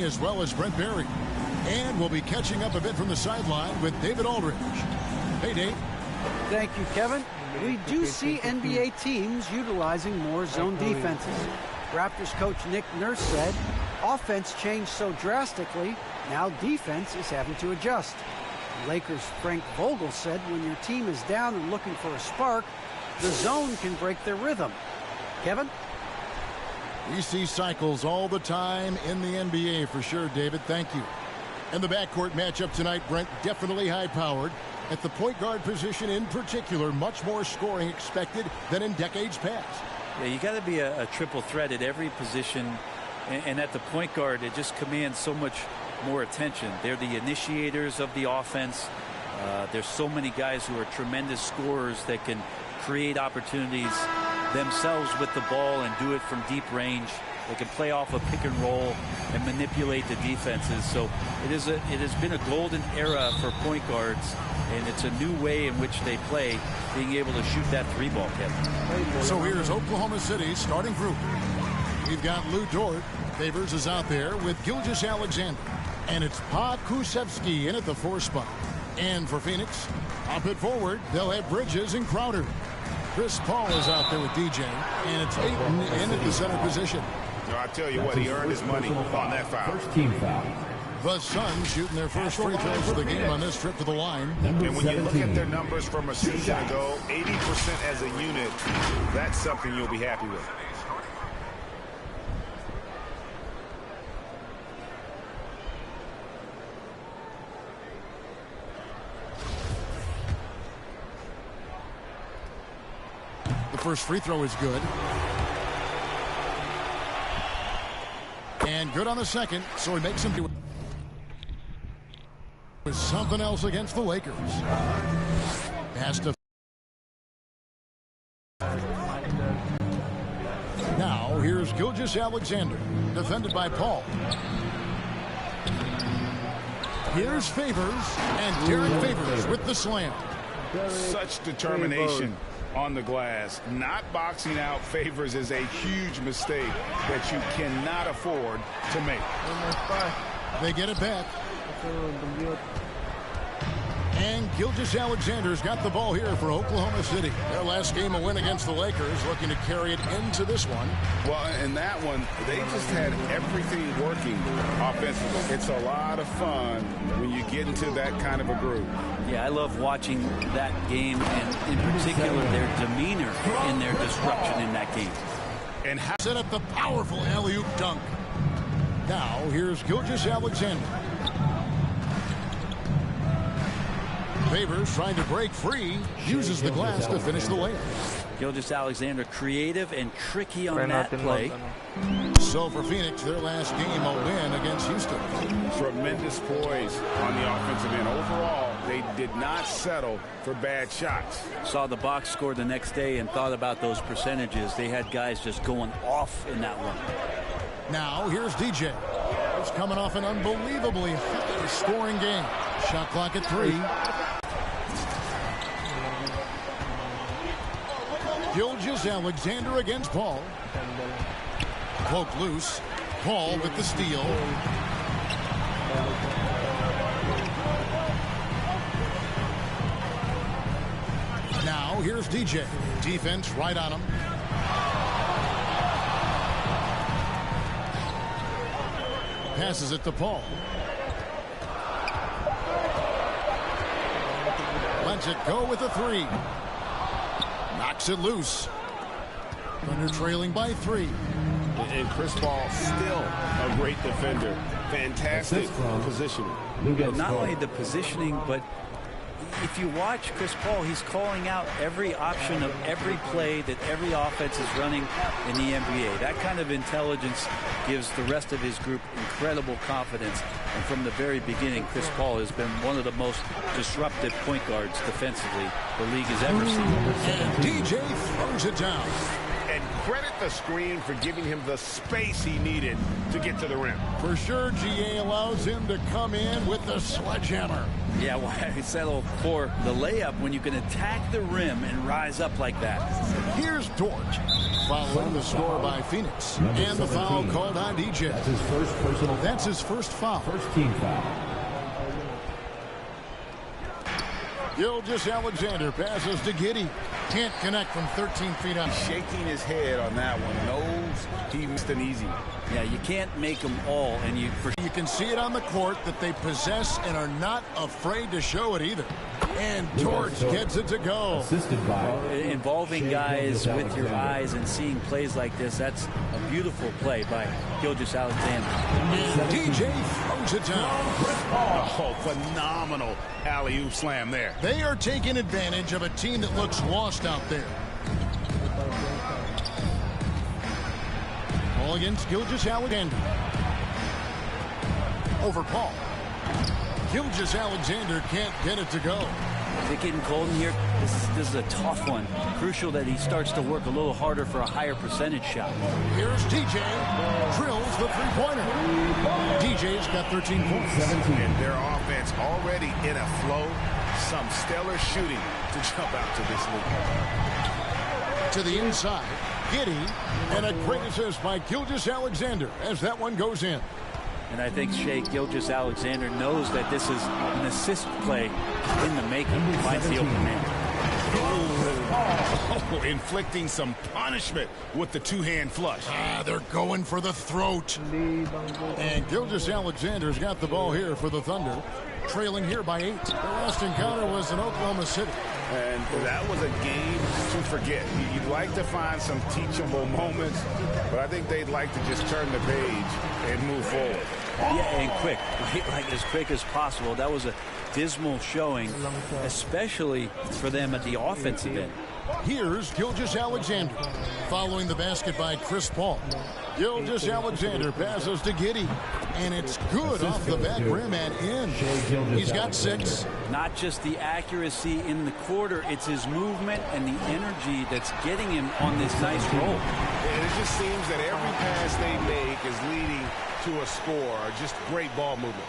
as well as Brent Berry. And we'll be catching up a bit from the sideline with David Aldridge. Hey, Dave. Thank you, Kevin. We do see NBA teams utilizing more zone defenses. Raptors coach Nick Nurse said, offense changed so drastically, now defense is having to adjust. Lakers' Frank Vogel said when your team is down and looking for a spark, the zone can break their rhythm. Kevin? We see cycles all the time in the NBA for sure, David. Thank you. And the backcourt matchup tonight, Brent, definitely high-powered. At the point guard position in particular, much more scoring expected than in decades past. Yeah, you got to be a triple threat at every position. And at the point guard, it just commands so much more attention. They're the initiators of the offense. There's so many guys who are tremendous scorers that can create opportunities themselves with the ball and do it from deep range. They can play off a pick and roll and manipulate the defenses. So it has been a golden era for point guards, and it's a new way in which they play, being able to shoot that three ball, Kevin. So here's Oklahoma City's starting group. We've got Lou Dort. Favors is out there with Gilgeous-Alexander. And it's Pa Kusevski in at the 4 spot. And for Phoenix, up it forward, they'll have Bridges and Crowder. Chris Paul is out there with DJ, and it's Ayton in at the center position. I tell you what, he earned his money on that foul. First team foul. The Suns shooting their first free throws of the game on this trip to the line. And when you look at their numbers from a season ago, 80% as a unit, that's something you'll be happy with. The first free throw is good. And good on the second, so he makes him do something else against the Lakers. Pass to now, here's Gilgeous-Alexander, defended by Paul. Here's Favors, and Derek Favors with the slam. Such determination on the glass. Not boxing out Favors is a huge mistake that you cannot afford to make. They get it back. And Gilgeous-Alexander's got the ball here for Oklahoma City. Their last game a win against the Lakers, looking to carry it into this one. Well, in that one, they just had everything working offensively. It's a lot of fun when you get into that kind of a groove. Yeah, I love watching that game, and in particular their demeanor in their disruption in that game. And set up the powerful alley-oop dunk. Now, here's Gilgeous-Alexander. Favors trying to break free, uses the glass to finish the layup. Gilgeous-Alexander creative and tricky on that play. So for Phoenix, their last game a win against Houston. Tremendous poise on the offensive end. Overall, they did not settle for bad shots. Saw the box score the next day and thought about those percentages. They had guys just going off in that one. Now here's DJ. He's coming off an unbelievably high-scoring game. Shot clock at 3. Gilgeous-Alexander against Paul. Poke loose. Paul with the steal. Now here's DJ. Defense right on him. Passes it to Paul. Lets it go with a 3. Knocks it loose. Thunder trailing by 3. And Chris Paul still a great defender. Fantastic positioning. Not only the positioning, but if you watch Chris Paul, he's calling out every option of every play that every offense is running in the NBA. That kind of intelligence gives the rest of his group incredible confidence. And from the very beginning, Chris Paul has been one of the most disruptive point guards defensively the league has ever seen. And DJ throws it down. And credit the screen for giving him the space he needed to get to the rim. For sure, GA allows him to come in with the sledgehammer. Yeah, well, I settle for the layup when you can attack the rim and rise up like that. Here's Dort. following the score by Phoenix. And the foul called on DJ. That's his first personal foul. That's his first foul. First team foul. Gilgeous-Alexander passes to Giddey. Can't connect from 13 feet out. Shaking his head on that one. Knows he missed an easy one. Yeah, you can't make them all, and you can see it on the court that they possess and are not afraid to show it either. And George gets it to go. Assisted by involving guys with your eyes and seeing plays like this. That's a beautiful play by Gilgeous-Alexander. And DJ throws it down. Oh, phenomenal alley-oop slam there. They are taking advantage of a team that looks lost out there. Ball against Gilgeous-Alexander. Over Paul. Gilgeous-Alexander can't get it to go. Is it getting cold in here? This is a tough one. Crucial that he starts to work a little harder for a higher percentage shot. Here's DJ. Drills the three-pointer. DJ's got 13 points. 17. And their offense already in a flow. Some stellar shooting to jump out to this lead. To the inside. Giddey. And a great assist by Gilgeous-Alexander as that one goes in. And I think Shea Gilgeous-Alexander knows that this is an assist play in the making. He finds the open man. Oh, inflicting some punishment with the two-hand flush. They're going for the throat. And Gilgeous-Alexander's got the ball here for the Thunder. Trailing here by 8. Their last encounter was in Oklahoma City. And that was a game to forget. You'd like to find some teachable moments, but I think they'd like to just turn the page and move forward. Yeah, and quick, like as quick as possible. That was a dismal showing, especially for them at the offensive end. Here's Gilgeous-Alexander. Following the basket by Chris Paul. Gilgeous-Alexander passes to Giddey. And it's good off the back rim and in. He's got 6. Not just the accuracy in the quarter, it's his movement and the energy that's getting him on this nice roll. And it just seems that every pass they make is leading to a score. Just great ball movement.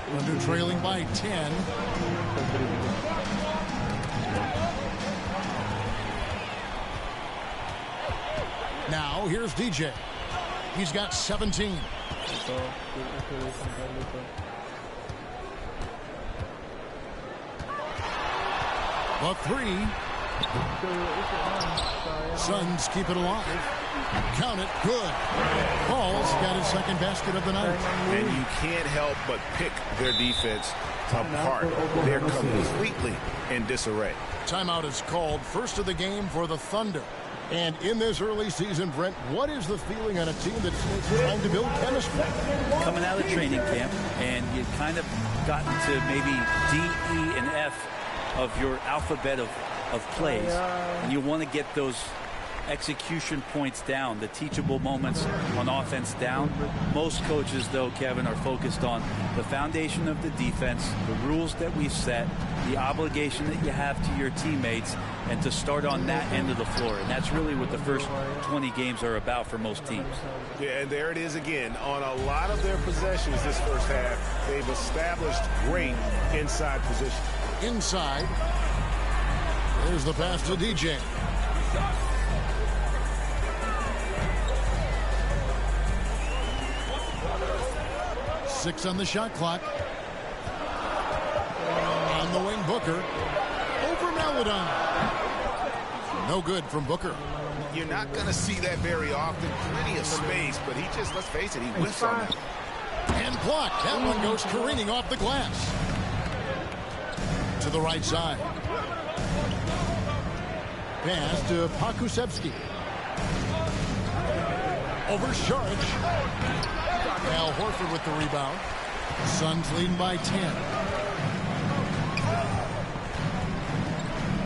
Thunder trailing by 10. Now, here's DJ. He's got 17. The 3. Suns keep it alive. Count it. Good. Paul's got his second basket of the night. And you can't help but pick their defense apart. They're completely in disarray. Timeout is called. First of the game for the Thunder. And in this early season, Brent, what is the feeling on a team that's trying to build chemistry? Coming out of training camp, and you've kind of gotten to maybe D, E, and F of your alphabet of plays, and you want to get those execution points down, the teachable moments on offense down. Most coaches, though, Kevin, are focused on the foundation of the defense, the rules that we've set, the obligation that you have to your teammates, and to start on that end of the floor. And that's really what the first 20 games are about for most teams. Yeah, and there it is again. On a lot of their possessions this first half, they've established great inside position. Inside. There's the pass to DJ. Six on the shot clock. On the wing, Booker. Over Maladon. No good from Booker. You're not going to see that very often. Plenty of space, but he just, let's face it, he whiffs on that. And blocked. That one goes careening off the glass. To the right side. Pass to Pakusevsky. Over Sharge. Al Horford with the rebound. Suns leading by 10.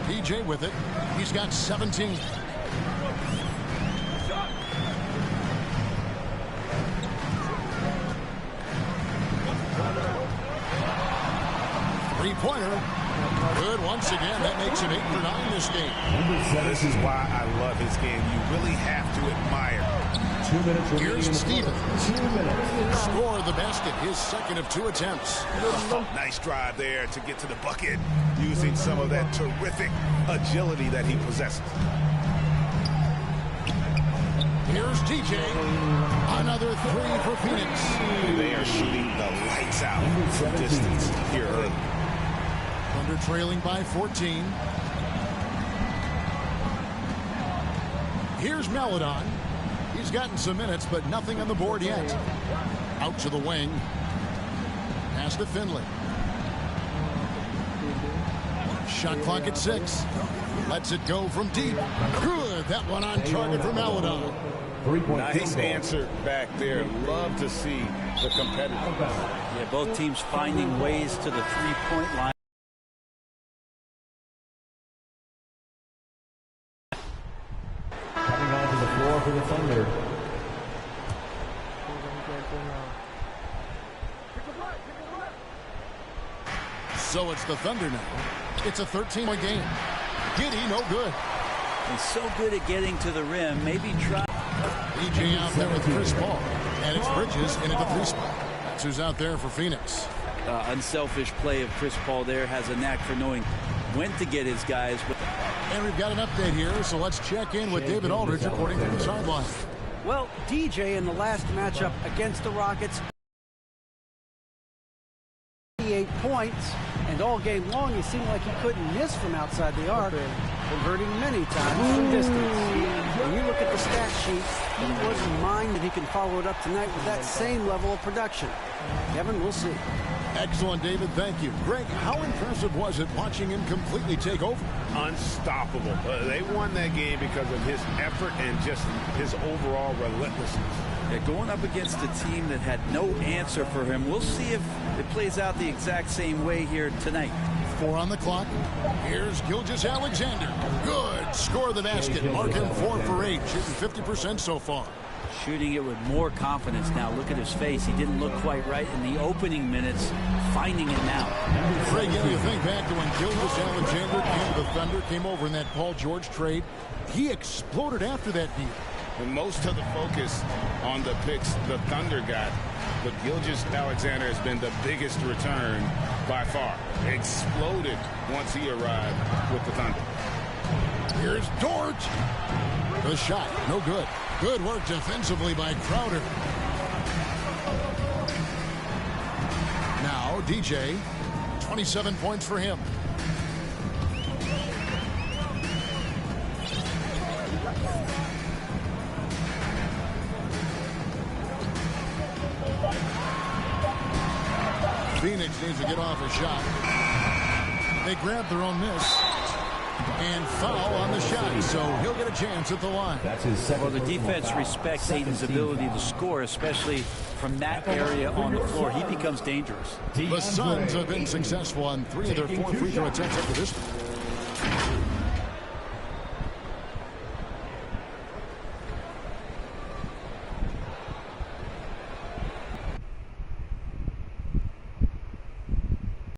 PJ with it. He's got 17. Three-pointer. Good once again. That makes him 8 for 9 this game. This is why I love his game. You really have to admire 2 minutes remaining. Here's Stevens. 2 minutes. Score the basket, his second of 2 attempts. Oh, nice drive there to get to the bucket, using some of that terrific agility that he possesses. Here's DJ. Another 3 for Phoenix. They are shooting the lights out from distance here early. Thunder trailing by 14. Here's Melodon. He's gotten some minutes, but nothing on the board yet. Out to the wing. Pass to Finley. Shot clock at 6. Lets it go from deep. Good. That one on target for Melodon. Nice answer back there. Love to see the competitive. Yeah, both teams finding ways to the three-point line. Coming onto the floor for the Thunder. So it's the Thunder now. It's a 13-point game. Giddy, no good. He's so good at getting to the rim. Maybe try. DJ out there with Chris Paul. And it's Bridges in at the 3 spot. That's who's out there for Phoenix. Unselfish play of Chris Paul there. Has a knack for knowing when to get his guys. And we've got an update here, so let's check in with David Aldridge reporting from the sideline. Well, DJ in the last matchup against the Rockets, 8 points, and all game long he seemed like he couldn't miss from outside the arc, converting many times from distance. When you look at the stat sheet, he wasn't mind that he can follow it up tonight with that same level of production. Kevin, we'll see. Excellent, David. Thank you. Greg, how impressive was it watching him completely take over? Unstoppable. They won that game because of his effort and just his overall relentlessness. Yeah, going up against a team that had no answer for him. We'll see if it plays out the exact same way here tonight. 4 on the clock. Here's Gilgeous-Alexander. Good. Score the basket. Mark him 4 for 8. Shooting 50% so far. Shooting it with more confidence now. Look at his face. He didn't look quite right in the opening minutes. Finding it now. Greg, you think back to when Gilgeous-Alexander came to the Thunder, came over in that Paul George trade. He exploded after that deal. And most of the focus on the picks the Thunder got, but Gilgeous-Alexander has been the biggest return by far. Exploded once he arrived with the Thunder. Here's Dort. The shot, no good. Good work defensively by Crowder. Now, DJ, 27 points for him. Phoenix needs to get off a shot. They grab their own miss. And foul on the shot, so he'll get a chance at the line. That's his second. Well, the defense respects Aiden's ability to score, especially from that area on the floor. He becomes dangerous. The Suns have been successful on 3 of their 4 free throw attempts up to this point.